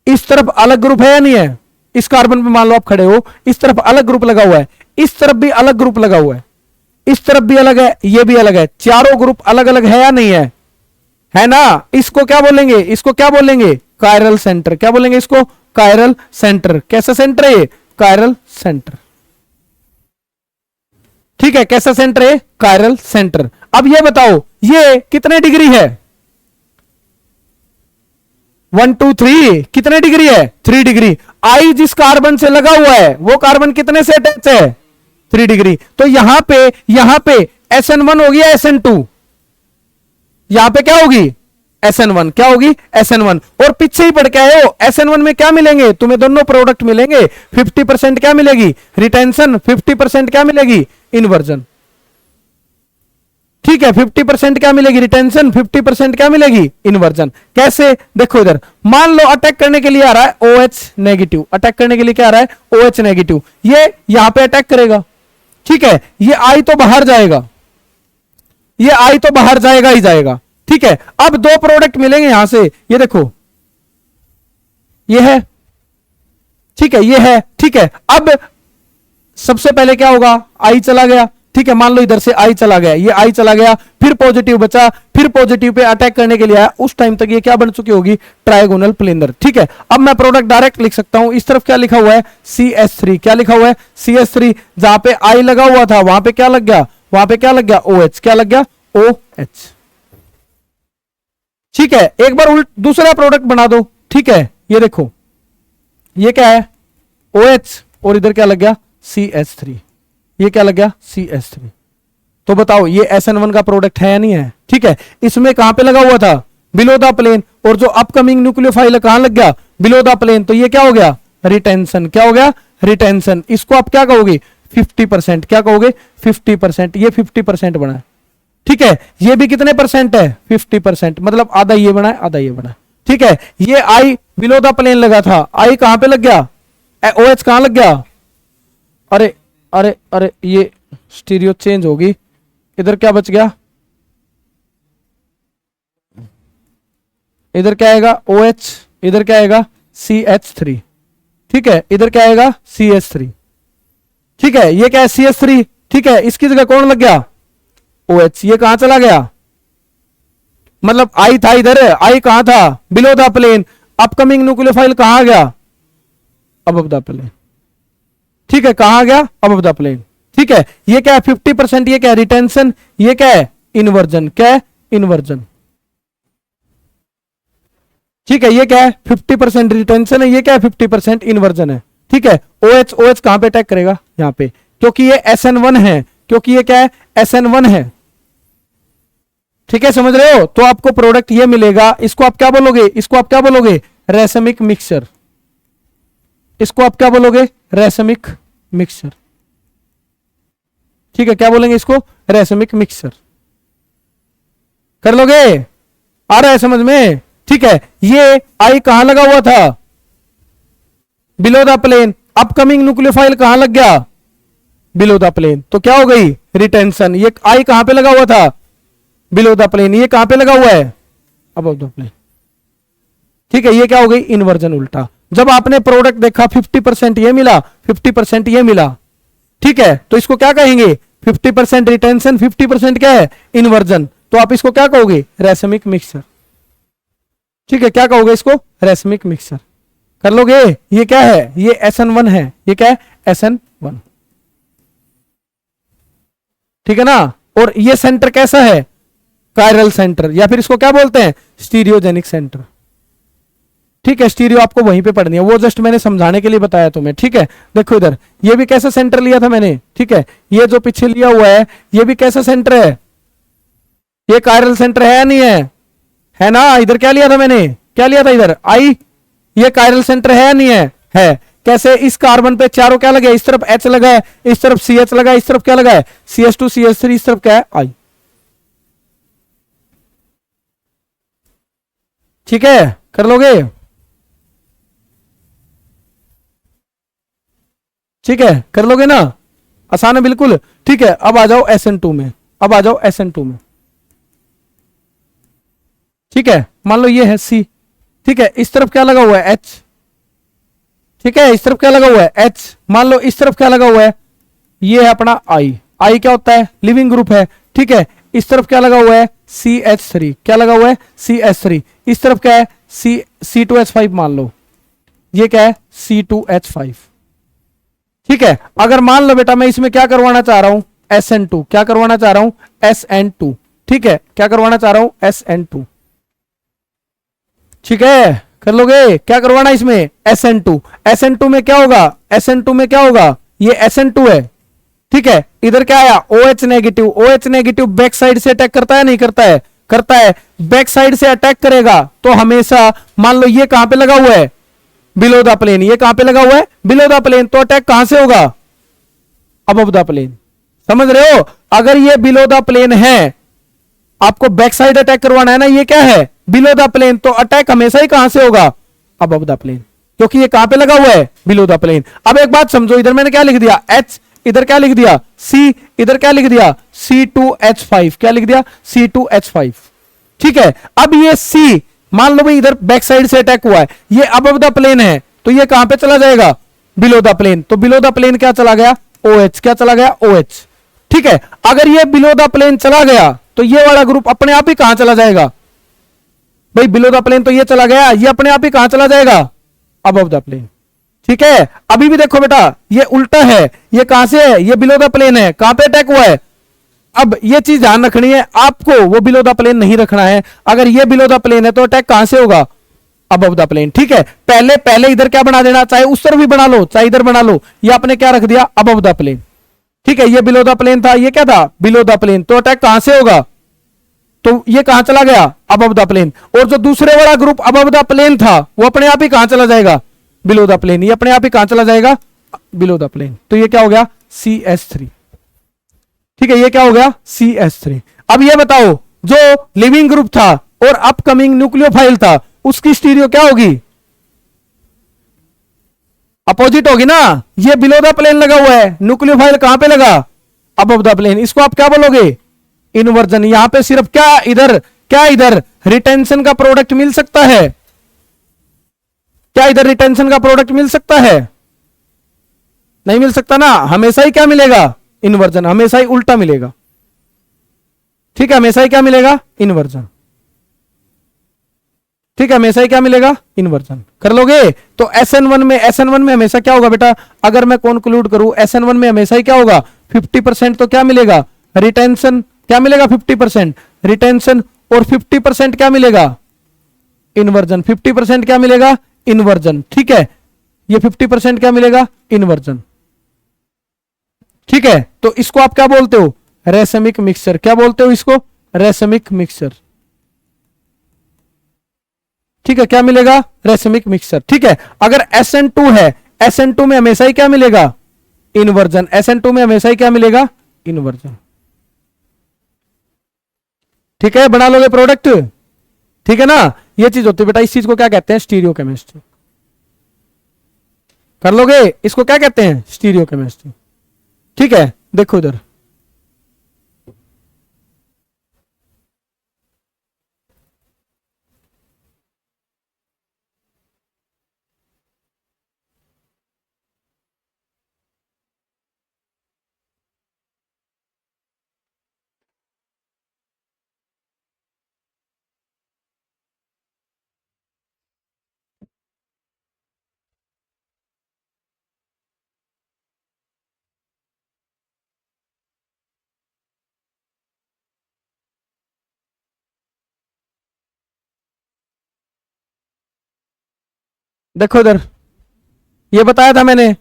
इस तरफ अलग ग्रुप है या नहीं है, इस कार्बन पे मान लो आप खड़े हो, इस तरफ अलग ग्रुप लगा हुआ है, इस तरफ भी अलग ग्रुप लगा हुआ है, इस तरफ भी अलग है, ये भी अलग है। चारों ग्रुप अलग अलग है या नहीं है ना। इसको क्या बोलेंगे, इसको क्या बोलेंगे, कायरल सेंटर। क्या बोलेंगे इसको, कायरल सेंटर। कैसा सेंटर है ये, कायरल सेंटर। ठीक है, कैसा सेंटर है, कायरल सेंटर। अब ये बताओ ये कितने डिग्री है, 1 2 3 कितने डिग्री है, 3 डिग्री। आई जिस कार्बन से लगा हुआ है वो कार्बन कितने से अटैच है, 3 डिग्री। तो यहां पे SN1 होगी या SN2, यहां पे क्या होगी SN1, क्या होगी SN1। और पीछे ही पढ़ के आए हो, SN1 में क्या मिलेंगे तुम्हें, दोनों प्रोडक्ट मिलेंगे। 50% क्या मिलेगी रिटेंशन, 50% क्या मिलेगी इन्वर्जन। ठीक ठीक है, 50% क्या मिलेगी रिटेंशन, 50% क्या मिलेगी इन्वर्जन। कैसे, देखो इधर मान लो अटैक करने के लिए आ रहा है OH नेगेटिव, अटैक करने के लिए क्या आ रहा है OH नेगेटिव, ये यहां पे अटैक करेगा, ठीक है, ये I तो बाहर जाएगा, ये I तो बाहर जाएगा ही जाएगा, ठीक है। अब दो प्रोडक्ट मिलेंगे यहां से, ये देखो ये है, ठीक है, ये है, ठीक है। अब सबसे पहले क्या होगा, I चला गया, ठीक है, मान लो इधर से I चला गया, ये I चला गया, फिर पॉजिटिव बचा, फिर पॉजिटिव पे अटैक करने के लिए आया, उस टाइम तक ये क्या बन चुकी होगी, ट्रायगोनल प्लेनर, ठीक है। अब मैं प्रोडक्ट डायरेक्ट लिख सकता हूं, इस तरफ क्या लिखा हुआ है CH3, क्या लिखा हुआ है CH3, जहां पे I लगा हुआ था वहां पे क्या लग गया, वहां पे क्या लग गया OH, क्या लग गया OH, ठीक है। एक बार दूसरा प्रोडक्ट बना दो, ठीक है, ये देखो ये क्या है OH और इधर क्या लग गया CH3, ये क्या लग गया CH3, तो बताओ ये SN1 का प्रोडक्ट है या नहीं है, ठीक है। इसमें कहां पे लगा हुआ था, बिलो द प्लेन, और जो अपकमिंग न्यूक्लियोफाइल कहां लग गया, बिलो द प्लेन, तो ये क्या हो गया रिटेंशन, क्या हो गया रिटेंशन। इसको आप क्या कहोगे 50%, क्या कहोगे 50%, ये 50% बना है, ठीक है। ये भी कितने परसेंट है 50%, मतलब आधा ये बना है आधा ये बना है, ठीक है। ये I बिलो द प्लेन लगा था, I कहां पे लग गया, OH कहां लग गया, अरे अरे अरे ये स्टीरियो चेंज होगी, इधर क्या बच गया, इधर क्या आएगा OH, इधर क्या आएगा CH3, ठीक है, इधर क्या आएगा CH3, ठीक है। ये क्या है CH3, ठीक है, इसकी जगह कौन लग गया OH, ये कहां चला गया, मतलब I था इधर, I कहां था below the plane, upcoming nucleophile कहां आ गया अबव द प्लेन, ठीक है, कहां आ गया अबव द प्लेन, ठीक है। ये क्या है 50%, ये क्या है रिटेंशन, ये क्या है इन्वर्जन, क्या है इन्वर्जन, ठीक है। ये क्या है 50% रिटेंशन है, ये क्या है 50% इन्वर्जन है, ठीक है। OH कहां पे अटैक करेगा, यहां पे, क्योंकि ये SN1 है, क्योंकि ये क्या है SN1 है, ठीक है, समझ रहे हो। तो आपको प्रोडक्ट ये मिलेगा, इसको आप क्या बोलोगे, इसको आप क्या बोलोगे रेसमिक मिक्सचर, इसको आप क्या बोलोगे रेसमिक मिक्सचर, ठीक है, क्या बोलेंगे इसको रेसमिक मिक्सचर, कर लोगे, आ रहा है समझ में, ठीक है। ये I कहां लगा हुआ था below the plane, upcoming nucleophile कहां लग गया बिलो द प्लेन, तो क्या हो गई रिटेंशन। ये I कहां पे लगा हुआ था बिलो द प्लेन, ये कहां पे लगा हुआ है अबव द प्लेन, ठीक है। ये क्या हो गई इन्वर्जन उल्टा। जब आपने प्रोडक्ट देखा 50% ये मिला 50% ये मिला, ठीक है, तो इसको क्या कहेंगे 50% रिटेंशन 50% क्या है इन्वर्जन, तो आप इसको क्या कहोगे रेसमिक मिक्सचर, ठीक है, क्या कहोगे इसको रेसमिक मिक्सचर, कर लोगे। ये क्या है ये SN1 है, ये क्या है SN1, ठीक है ना। और ये सेंटर कैसा है कायरल सेंटर, या फिर इसको क्या बोलते हैं स्टीरियोजेनिक सेंटर, ठीक है। स्टीरियो आपको वहीं पे पढ़नी है, वो जस्ट मैंने समझाने के लिए बताया तुम्हें, ठीक है। देखो इधर ये भी कैसा सेंटर लिया था मैंने, ठीक है, ये जो पीछे लिया हुआ है ये भी कैसा सेंटर है, ये कायरल सेंटर है या नहीं है ना। इधर क्या लिया था मैंने, क्या लिया था इधर I, ये कायरल सेंटर है या नहीं है कैसे, इस कार्बन पे चारों क्या लगे, इस तरफ H लगा है, इस तरफ CH लगा है, इस तरफ क्या लगा है CH2 CH3, इस तरफ क्या है I, ठीक है, कर लोगे, ठीक है, कर लोगे ना, आसान है बिल्कुल, ठीक है। अब आ जाओ SN2 में, अब आ जाओ SN2 में, ठीक है। मान लो ये है C, ठीक है, इस तरफ क्या लगा हुआ है H, ठीक है, इस तरफ क्या लगा हुआ है H, मान लो इस तरफ क्या लगा हुआ है, ये है अपना I क्या होता है लिविंग ग्रुप है, ठीक है। इस तरफ क्या लगा हुआ है CH3, क्या लगा हुआ है CH3, इस तरफ क्या है C2H5, मान लो ये क्या है C2H5, ठीक है। अगर मान लो बेटा मैं इसमें क्या करवाना चाह रहा हूं SN2, क्या करवाना चाह रहा हूं SN2, ठीक है, क्या करवाना चाह रहा हूं SN2, ठीक है, कर लोगे, क्या करवाना इसमें SN2, SN2 में क्या होगा, SN2 में क्या होगा, ये SN2 है, ठीक है। इधर क्या आया OH negative, OH negative back side से अटैक करता है नहीं करता है, करता है, बैक साइड से अटैक करेगा तो हमेशा मान लो ये कहां पे लगा हुआ है बिलो द प्लेन, ये कहां पे लगा हुआ है बिलो द प्लेन, तो अटैक कहां से होगा अबव द प्लेन, समझ रहे हो। अगर ये बिलो द प्लेन है आपको बैक साइड अटैक करवाना है ना, ये क्या है, बिलो द प्लेन, तो अटैक हमेशा ही कहां से होगा, अबव द प्लेन, क्योंकि ये कहां पे लगा हुआ है, बिलो द प्लेन। अब एक बात समझो, इधर मैंने क्या लिख दिया, एच, इधर क्या लिख दिया, सी, इधर क्या लिख दिया, C2H5, क्या लिख दिया, C2H5। ठीक है, अब ये सी, मान लो भाई इधर बैक साइड से अटैक हुआ है, ये अबव द प्लेन है, तो ये कहां पे चला जाएगा, बिलो द प्लेन, तो बिलो द प्लेन क्या चला गया, OH, क्या चला गया, OH। ठीक है, अगर ये बिलो द प्लेन चला गया तो ये वाला ग्रुप अपने आप ही कहां चला जाएगा भाई, बिलो द प्लेन तो ये चला गया, ये अपने आप ही कहां चला जाएगा, अबव द प्लेन। ठीक है, अभी भी देखो बेटा, ये उल्टा है, ये कहां से है, ये बिलो द प्लेन है, कहां पे अटैक हुआ है। अब ये चीज ध्यान रखनी है आपको, वो बिलो द प्लेन नहीं रखना है, अगर ये बिलो द प्लेन है तो अटैक कहां से होगा, अबव द प्लेन। ठीक है, पहले पहले इधर क्या बना देना, चाहे उस तरफ भी बना लो चाहे इधर बना लो, ये आपने क्या रख दिया, अबव द प्लेन। ठीक है, ये बिलो द प्लेन था, ये क्या था, बिलो द प्लेन, तो अटैक कहां से होगा, तो ये कहां चला गया, अबव द प्लेन। और जो दूसरे वाला ग्रुप अबव द प्लेन था, वो अपने आप ही कहां चला जाएगा, बिलो द प्लेन, ये अपने आप ही कहां चला जाएगा, बिलो द प्लेन, तो ये क्या हो गया, CS3। ठीक है, ये क्या हो गया, CS3। अब ये बताओ, जो लिविंग ग्रुप था और अपकमिंग न्यूक्लियोफाइल था, उसकी स्टीरियो क्या होगी, अपोजिट होगी ना, ये बिलो द प्लेन लगा हुआ है, न्यूक्लियोफाइल कहां पे लगा, अबव द प्लेन, इसको आप क्या बोलोगे, इन्वर्जन। यहां पे सिर्फ क्या इधर रिटेंशन का प्रोडक्ट मिल सकता है, क्या इधर रिटेंशन का प्रोडक्ट मिल सकता है, नहीं मिल सकता ना, हमेशा ही क्या मिलेगा, इन्वर्जन, हमेशा ही उल्टा मिलेगा। ठीक है, हमेशा ही क्या मिलेगा, इन्वर्जन। ठीक है, हमेशा ही क्या मिलेगा, इन्वर्जन। कर लोगे, तो SN1 में हमेशा क्या होगा बेटा, अगर मैं कंक्लूड करूं, SN1 में हमेशा ही क्या होगा, 50% तो क्या मिलेगा, रिटेंशन, क्या मिलेगा, 50% रिटेंशन, और 50% क्या मिलेगा, इन्वर्जन, 50% क्या मिलेगा, इन्वर्जन। ठीक है, ये 50% क्या मिलेगा, इन्वर्जन। ठीक है, तो इसको आप क्या बोलते हो, रेसमिक मिक्सचर, क्या बोलते हो इसको, रेसमिक मिक्सचर। ठीक है, क्या मिलेगा, रेसमिक मिक्सचर। ठीक है, अगर SN2 है, SN2 में हमेशा ही क्या मिलेगा, इन्वर्जन, SN2 में हमेशा ही क्या मिलेगा, इन्वर्जन। ठीक है, बना लोगे प्रोडक्ट, ठीक है ना, ये चीज होती है बेटा, इस चीज को क्या कहते हैं, स्टीरियो केमिस्ट्री। कर लोगे, इसको क्या कहते हैं, स्टीरियो केमिस्ट्री। ठीक है, देखो इधर, देखो इधर, ये बताया था मैंने,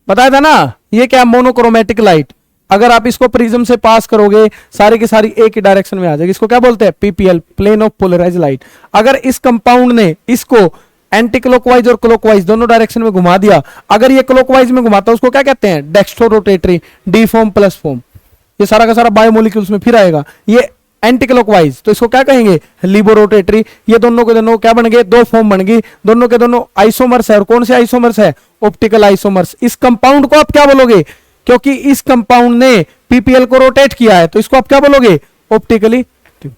बताया था ना, ये क्या, मोनोक्रोमेटिक लाइट, अगर आप इसको प्रिज्म से पास करोगे, सारी की सारी एक ही डायरेक्शन में आ जाएगी, इसको क्या बोलते हैं, PPL, plane of polarize light. अगर इस कंपाउंड ने इसको एंटी क्लॉकवाइज और क्लॉकवाइज दोनों डायरेक्शन में घुमा दिया, अगर ये क्लॉकवाइज में घुमाता है उसको क्या कहते हैं, dextro rotatory, D form plus form, ये सारा का सारा बायोमोलिक्यूल्स में फिर आएगा। ये एंटी क्लॉकवाइज तो इसको क्या कहेंगे, लिबो रोटेटरी। ये दोनों के दोनों क्या बन गए, दो फॉर्म बन गई, दोनों के दोनों आइसोमर्स है, और कौन से आइसोमर्स है, ऑप्टिकल आइसोमर्स। इस कंपाउंड को आप क्या बोलोगे, क्योंकि इस कंपाउंड ने PPL को रोटेट किया है, तो इसको आप क्या बोलोगे, ऑप्टिकली एक्टिव।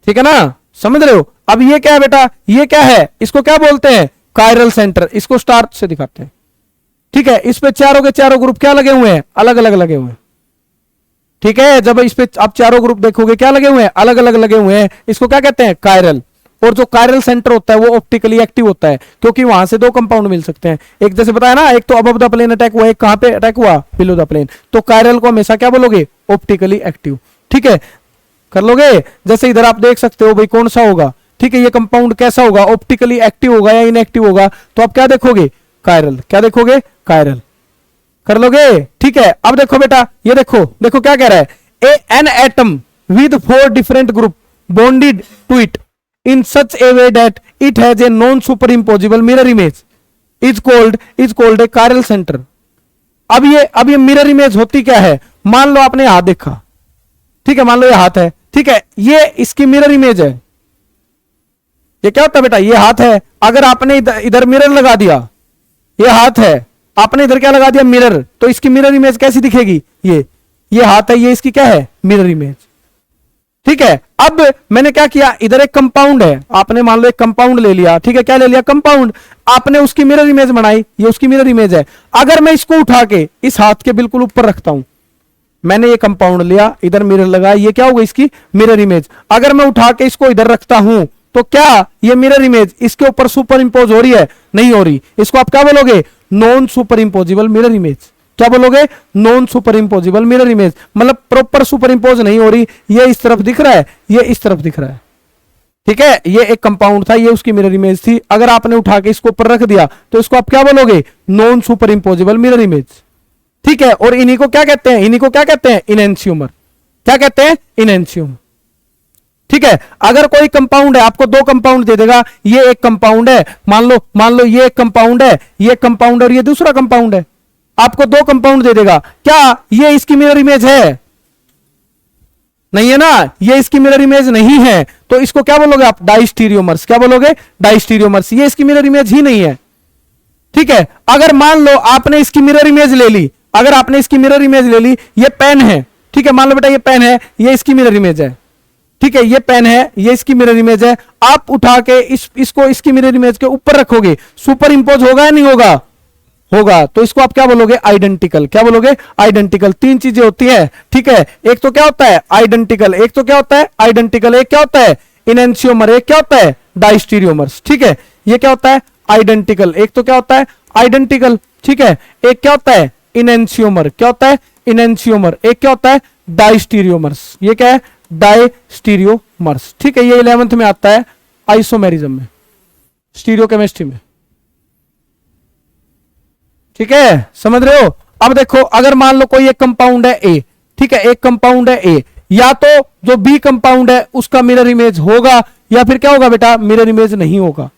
ठीक है ना, समझ रहे हो। अब ये क्या है बेटा, ये क्या है, इसको क्या बोलते हैं, कायरल सेंटर, इसको स्टार से दिखाते हैं। ठीक है, इस पे चारों के चारों ग्रुप क्या लगे हुए हैं, अलग अलग लगे हुए हैं। ठीक है, जब इस पे आप चारों ग्रुप देखोगे क्या लगे हुए हैं, अलग अलग लगे हुए हैं, इसको क्या कहते हैं, कायरल। और जो कायरल सेंटर होता है वो ऑप्टिकली एक्टिव होता है, क्योंकि वहां से दो कंपाउंड मिल सकते हैं। एक जैसे बताया ना, एक तो अबव द प्लेन अटैक हुआ, एक कहां पे अटैक हुआ, बिलो द प्लेन, तो कायरल को हमेशा क्या बोलोगे, ऑप्टिकली एक्टिव। ठीक है, कर लोगे। जैसे इधर आप देख सकते हो भाई कौन सा होगा, ठीक है, ये कंपाउंड कैसा होगा, ऑप्टिकली एक्टिव होगा या इनएक्टिव होगा, तो आप क्या देखोगे, कायरल, क्या देखोगे, कायरल। कर लोगे। ठीक है, अब देखो बेटा, ये देखो, देखो क्या कह रहा है, an atom with 4 different group bonded to it in such a way that it has a non superimposable mirror image is called a chiral center। अब ये मिरर इमेज होती क्या है, मान लो आपने हाथ देखा, ठीक है, मान लो ये हाथ है, ठीक है, ये इसकी मिरर इमेज है। ये क्या होता है बेटा, ये हाथ है, अगर आपने इधर मिरर लगा दिया, ये हाथ है, आपने इधर क्या लगा दिया, मिरर, तो इसकी मिरर इमेज कैसी दिखेगी, ये हाथ है, ये इसकी क्या है, मिरर इमेज। ठीक है, अब मैंने क्या किया, इधर एक कंपाउंड है, आपने मान लो एक कंपाउंड ले लिया, ठीक है, क्या ले लिया, कंपाउंड, आपने उसकी मिरर इमेज बनाई, ये उसकी मिरर इमेज है। अगर मैं इसको उठा के इस हाथ के बिल्कुल ऊपर रखता हूं, मैंने ये कंपाउंड लिया, इधर मिरर लगाया, ये क्या होगा, इसकी मिरर इमेज। अगर मैं उठा के इसको इधर रखता हूं तो क्या ये मिरर इमेज इसके ऊपर सुपर इंपोज हो रही है, नहीं हो रही। इसको आप क्या बोलोगे, नॉन सुपर इंपोजिबल मिरर इमेज। क्या बोलोगे, नॉन सुपर इंपोजिबल मिरर इमेज, मतलब प्रॉपर सुपर इंपोज नहीं हो रही, ये इस तरफ दिख रहा है, ये इस तरफ दिख रहा है। ठीक है, ये एक कंपाउंड था, ये उसकी मिरर इमेज थी। अगर आपने उठा के इसको ऊपर रख दिया तो इसको आप क्या बोलोगे, नॉन सुपर इंपोजिबल मिरर इमेज। ठीक है, और इन्हीं को क्या कहते हैं, इन्हीं को क्या कहते हैं, इनएंशियोमर। क्या कहते हैं, इनएंशियोमर। ठीक है, अगर कोई कंपाउंड है, आपको दो कंपाउंड दे देगा, ये एक कंपाउंड है, मान लो ये एक कंपाउंड है, ये कंपाउंड और ये दूसरा कंपाउंड है, आपको दो कंपाउंड दे देगा, क्या ये इसकी मिरर इमेज है, नहीं है ना, ये इसकी मिरर इमेज नहीं है, तो इसको क्या बोलोगे आप, डाइस्टीरियोमर्स। क्या बोलोगे, डाइस्टीरियोमर्स, ये इसकी मिरर इमेज ही नहीं है। ठीक है, अगर मान लो आपने इसकी मिरर इमेज ले ली, अगर आपने इसकी मिरर इमेज ले ली, ये पेन है, ठीक है, मान लो बेटा ये पेन है, ये इसकी मिरर इमेज है। ठीक है, ये पेन है, ये इसकी मिरर इमेज है, आप उठा के इसको इसकी मिरर इमेज के ऊपर रखोगे, सुपर इंपोज होगा या नहीं होगा, होगा। तो इसको आप क्या बोलोगे, आइडेंटिकल। क्या बोलोगे, आइडेंटिकल। तीन चीजें होती है, ठीक है, एक तो क्या होता है, आइडेंटिकल, एक तो क्या होता है, आइडेंटिकल, एक क्या होता है, इनएंशियोमर, एक क्या होता है, डाइस्टीरियोमर्स। ठीक है, ये क्या होता है, आइडेंटिकल, एक तो क्या होता है, आइडेंटिकल, ठीक है, एक क्या होता है, इनएंशियोमर। क्या होता है, इनएंशियोमर, एक क्या होता है, डाइस्टीरियोमर्स। ये क्या है, डाइस्टीरियोमर्स। ठीक है, ये 11th में आता है आइसोमेरिज्म में, स्टीरियोकेमिस्ट्री में। ठीक है, समझ रहे हो। अब देखो, अगर मान लो कोई एक कंपाउंड है ए, ठीक है, एक कंपाउंड है ए, या तो जो बी कंपाउंड है उसका मिरर इमेज होगा, या फिर क्या होगा बेटा, मिरर इमेज नहीं होगा।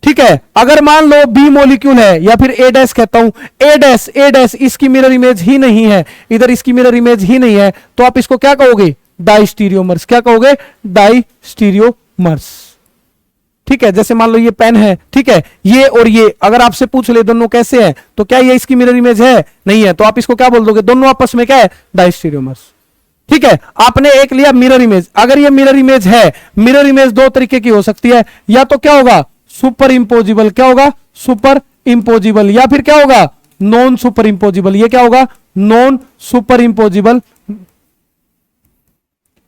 ठीक है, अगर मान लो बी मॉलिक्यूल है, या फिर ए डैश कहता हूं, ए डैश इसकी मिरर इमेज ही नहीं है, इधर इसकी मिरर इमेज ही नहीं है, तो आप इसको क्या कहोगे, डाइस्टीरियोमर्स। क्या कहोगे, डाइस्टीरियोमर्स। ठीक है, जैसे मान लो ये पेन है, ठीक है, ये और ये अगर आपसे पूछ ले दोनों कैसे हैं, तो क्या ये इसकी मिरर इमेज है, नहीं है, तो आप इसको क्या बोल दोगे, दोनों आपस में क्या है, डाइस्टीरियोमर्स। ठीक है, आपने एक लिया मिरर इमेज, अगर ये मिरर इमेज है, मिरर इमेज दो तरीके की हो सकती है, या तो क्या होगा, सुपर इंपोजिबल। क्या होगा, सुपर इंपोजिबल, या फिर क्या होगा, नॉन सुपर इंपोजिबल। ये क्या होगा, नॉन सुपर इंपोजिबल।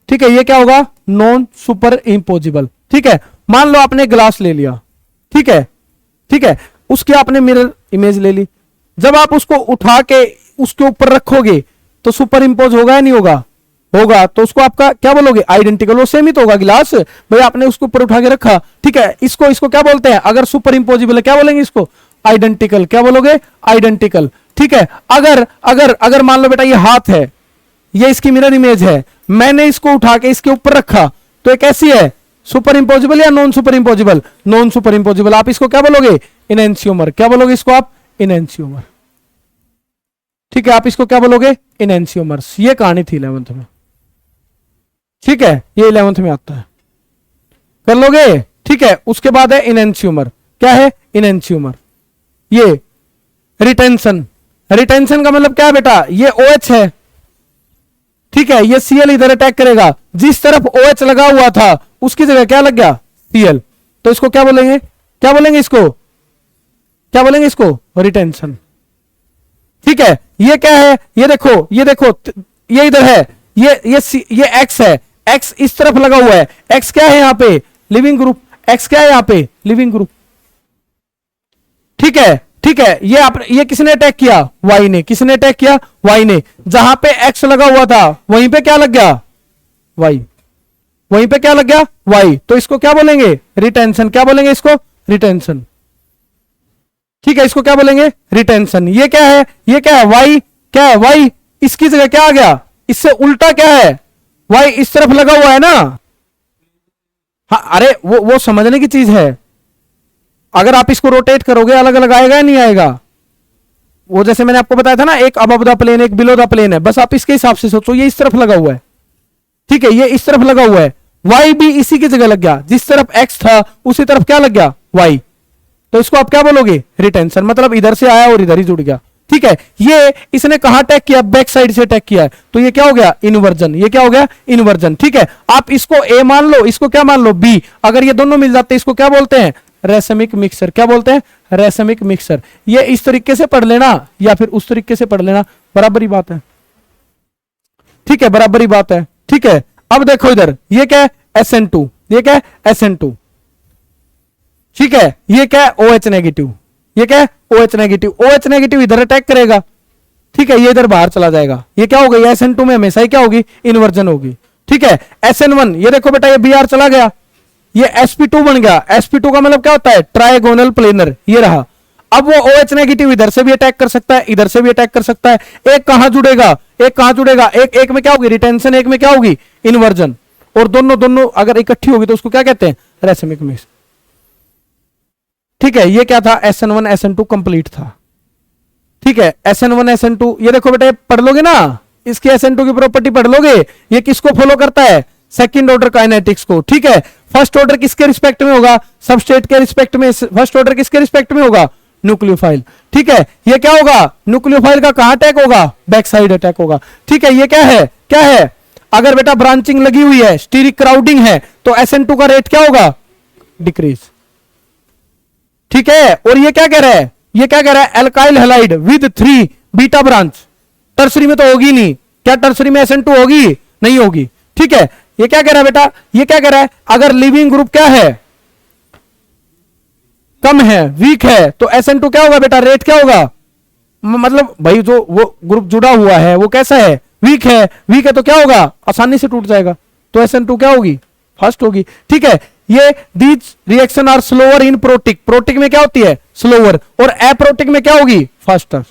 ठीक है, ये क्या होगा, नॉन सुपर इंपोजिबल। ठीक है, मान लो आपने ग्लास ले लिया, ठीक है, ठीक है, उसकी आपने मिरर इमेज ले ली, जब आप उसको उठा के उसके ऊपर रखोगे तो सुपर इंपोज होगा या नहीं होगा, होगा। तो उसको आपका क्या बोलोगे, आइडेंटिकल। वो सेम ही तो होगा गिलास, भाई आपने उसको ऊपर उठा के रखा, ठीक है, इसको क्या बोलते हैं, अगर सुपर इंपोजिबल है क्या बोलेंगे इसको, आइडेंटिकल। क्या बोलोगे, आइडेंटिकल। ठीक है, अगर अगर अगर मान लो बेटा ये हाथ है, ये इसकी मिरर इमेज है, मैंने इसको उठा के इसके ऊपर रखा, तो ये कैसी है, सुपर इंपोजिबल या नॉन सुपर इंपोजिबल, नॉन सुपर इंपोजिबल। आप इसको क्या बोलोगे, इनएंशियोमर। क्या बोलोगे इसको आप, इनएंशियोमर। ठीक है, आप इसको क्या बोलोगे, इनएंशियोमर्स। ये कहानी थी 11th में। ठीक है, ये 11th में आता है, कर लोगे। ठीक है, उसके बाद है इनएंशियोमर। क्या है, इनएंशियोमर, ये रिटेंशन। रिटेंशन का मतलब क्या है बेटा, ये OH है, ठीक है, ये Cl इधर अटैक करेगा, जिस तरफ OH लगा हुआ था उसकी जगह क्या लग गया, Cl, तो इसको क्या बोलेंगे, क्या बोलेंगे इसको, क्या बोलेंगे इसको, रिटेंशन। ठीक है, ये क्या है, ये देखो, ये देखो, ये इधर है, ये X है, X इस तरफ लगा हुआ है, X क्या है यहां पे, लिविंग ग्रुप। X क्या है यहां पे, लिविंग ग्रुप। ठीक है, ठीक है, ये किसने अटैक किया, Y ने। किसने अटैक किया, Y ने। जहां पे X लगा हुआ था वहीं पे क्या लग गया, Y। वहीं पे क्या लग गया, Y। तो इसको क्या बोलेंगे, रिटेंशन। क्या बोलेंगे इसको, रिटेंशन। ठीक है, इसको क्या बोलेंगे, रिटेंशन। ये क्या है, ये क्या है, Y। क्या है, Y, इसकी जगह क्या आ गया, इससे उल्टा क्या है, Y इस तरफ लगा हुआ है ना। हाँ, अरे वो समझने की चीज है। अगर आप इसको रोटेट करोगे अलग अलग आएगा या नहीं आएगा। वो जैसे मैंने आपको बताया था ना, एक अबव द प्लेन, एक बिलो द प्लेन है, बस आप इसके हिसाब से सोचो, ये इस तरफ लगा हुआ है, ठीक है, ये इस तरफ लगा हुआ है, y भी इसी की जगह लग गया, जिस तरफ x था उसी तरफ क्या लग गया, y। तो इसको आप क्या बोलोगे, रिटेंशन, मतलब इधर से आया और इधर ही जुड़ गया। ठीक है, ये इसने कहां अटैक किया, बैक साइड से अटैक किया है, तो ये क्या हो गया, इन्वर्जन। ये क्या हो गया, इन्वर्जन। ठीक है, आप इसको a मान लो, इसको क्या मान लो, b। अगर ये दोनों मिल जाते हैं इसको क्या बोलते हैं, रेसमिक मिक्सर। क्या बोलते हैं, रेसमिक मिक्सर। ये इस तरीके से पढ़ लेना या फिर उस तरीके से पढ़ लेना, बराबर ही बात है। ठीक है, बराबर ही बात है। ठीक है, अब देखो इधर, ये क्या है, SN2, ये क्या है, SN2। ठीक है, ये क्या है, OH नेगेटिव, ये क्या है, OH नेगेटिव। OH नेगेटिव इधर अटैक करेगा, ठीक है, ये इधर बाहर चला जाएगा। ये क्या होगा, ये SN2 में हमेशा ही क्या होगी, इन्वर्जन होगी। ठीक है, SN1, ये देखो बेटा, ये Br चला गया, ये sp2 बन गया। sp2 का मतलब क्या होता है, ट्राइगोनल प्लेनर, ये रहा। अब वो OH नेगेटिव इधर से भी अटैक कर सकता है, इधर से भी अटैक कर सकता है। एक कहां जुड़ेगा, एक कहां जुड़ेगा, एक में क्या होगी, रिटेंशन, एक में क्या होगी, इन्वर्जन। और दोनों अगर इकट्ठी होगी तो उसको क्या कहते हैं, रेसमिक मिक्स। ठीक है, ये क्या था, SN1 SN2 कंप्लीट था। ठीक है, SN1 SN2, ये देखो बेटा, पढ़ लोगे ना, इसकी SN2 की प्रॉपर्टी पढ़ लोगे। ये किसको फॉलो करता है, सेकंड ऑर्डर काइनेटिक्स को। ठीक है, फर्स्ट ऑर्डर किसके रिस्पेक्ट में होगा, सबस्ट्रेट के रिस्पेक्ट में। फर्स्ट ऑर्डर किसके रिस्पेक्ट में होगा, न्यूक्लियोफाइल। ठीक है, ये क्या होगा, न्यूक्लियोफाइल का कहां अटैक होगा, बैक साइड अटैक होगा। ठीक है, ये क्या है, क्या है, अगर बेटा ब्रांचिंग लगी हुई है, स्टीरिक क्राउडिंग है, तो SN2 का रेट क्या होगा, डिक्रीज। ठीक है, और ये क्या कह रहा है, ये क्या कह रहा है, alkyl halide with 3 beta branch. Tertiary में तो होगी नहीं, क्या टर्सरी में SN2 होगी, नहीं होगी। ठीक है, ये क्या कह रहा है बेटा, ये क्या कह रहा है, अगर लिविंग ग्रुप क्या है, कम है, वीक है, तो SN2 क्या होगा बेटा, रेट क्या होगा, मतलब भाई जो वो ग्रुप जुड़ा हुआ है वो कैसा है, वीक है। वीक है तो क्या होगा, आसानी से टूट जाएगा, तो SN2 क्या होगी, फास्ट होगी। ठीक है, ये these reaction are slower in protic. Protic में क्या होती है, स्लोअर, और एप्रोटिक में क्या होगी, फास्टर।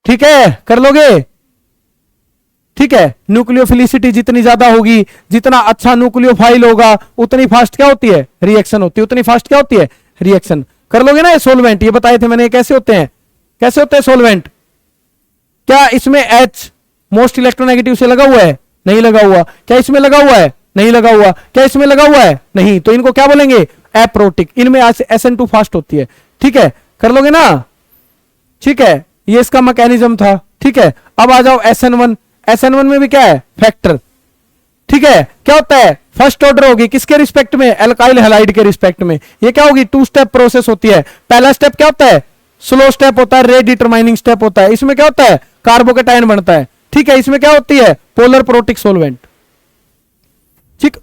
ठीक है, कर लोगे। ठीक है, न्यूक्लियोफिलिसिटी जितनी ज्यादा होगी, जितना अच्छा न्यूक्लियोफाइल होगा, उतनी फास्ट क्या होती है, रिएक्शन होती है, उतनी फास्ट क्या होती है, रिएक्शन। कर लोगे ना। ये सोलवेंट, ये बताए थे मैंने, कैसे होते हैं, कैसे होते हैं सोलवेंट। क्या इसमें H मोस्ट इलेक्ट्रोनेगेटिव से लगा हुआ है, नहीं लगा हुआ। क्या इसमें लगा हुआ है, नहीं लगा हुआ। क्या इसमें लगा हुआ है, नहीं, तो इनको क्या बोलेंगे, एप्रोटिक। इनमें SN2 फास्ट होती है। ठीक है, कर लोगे ना। ठीक है, ये इसका मैकेनिज्म था। ठीक है, अब आ जाओ SN1। SN1 में भी क्या है, फैक्टर। ठीक है, क्या होता है, फर्स्ट ऑर्डर होगी किसके रिस्पेक्ट में, एल्काइल हैलाइड के रिस्पेक्ट में। ये क्या होगी, 2 स्टेप प्रोसेस होती है। पहला स्टेप क्या होता है, स्लो स्टेप होता है, रेट डिटरमाइनिंग स्टेप होता है। इसमें क्या होता है, कार्बोकेटायन बनता है। ठीक है, इसमें क्या होती है, पोलर प्रोटिक सोलवेंट। ठीक,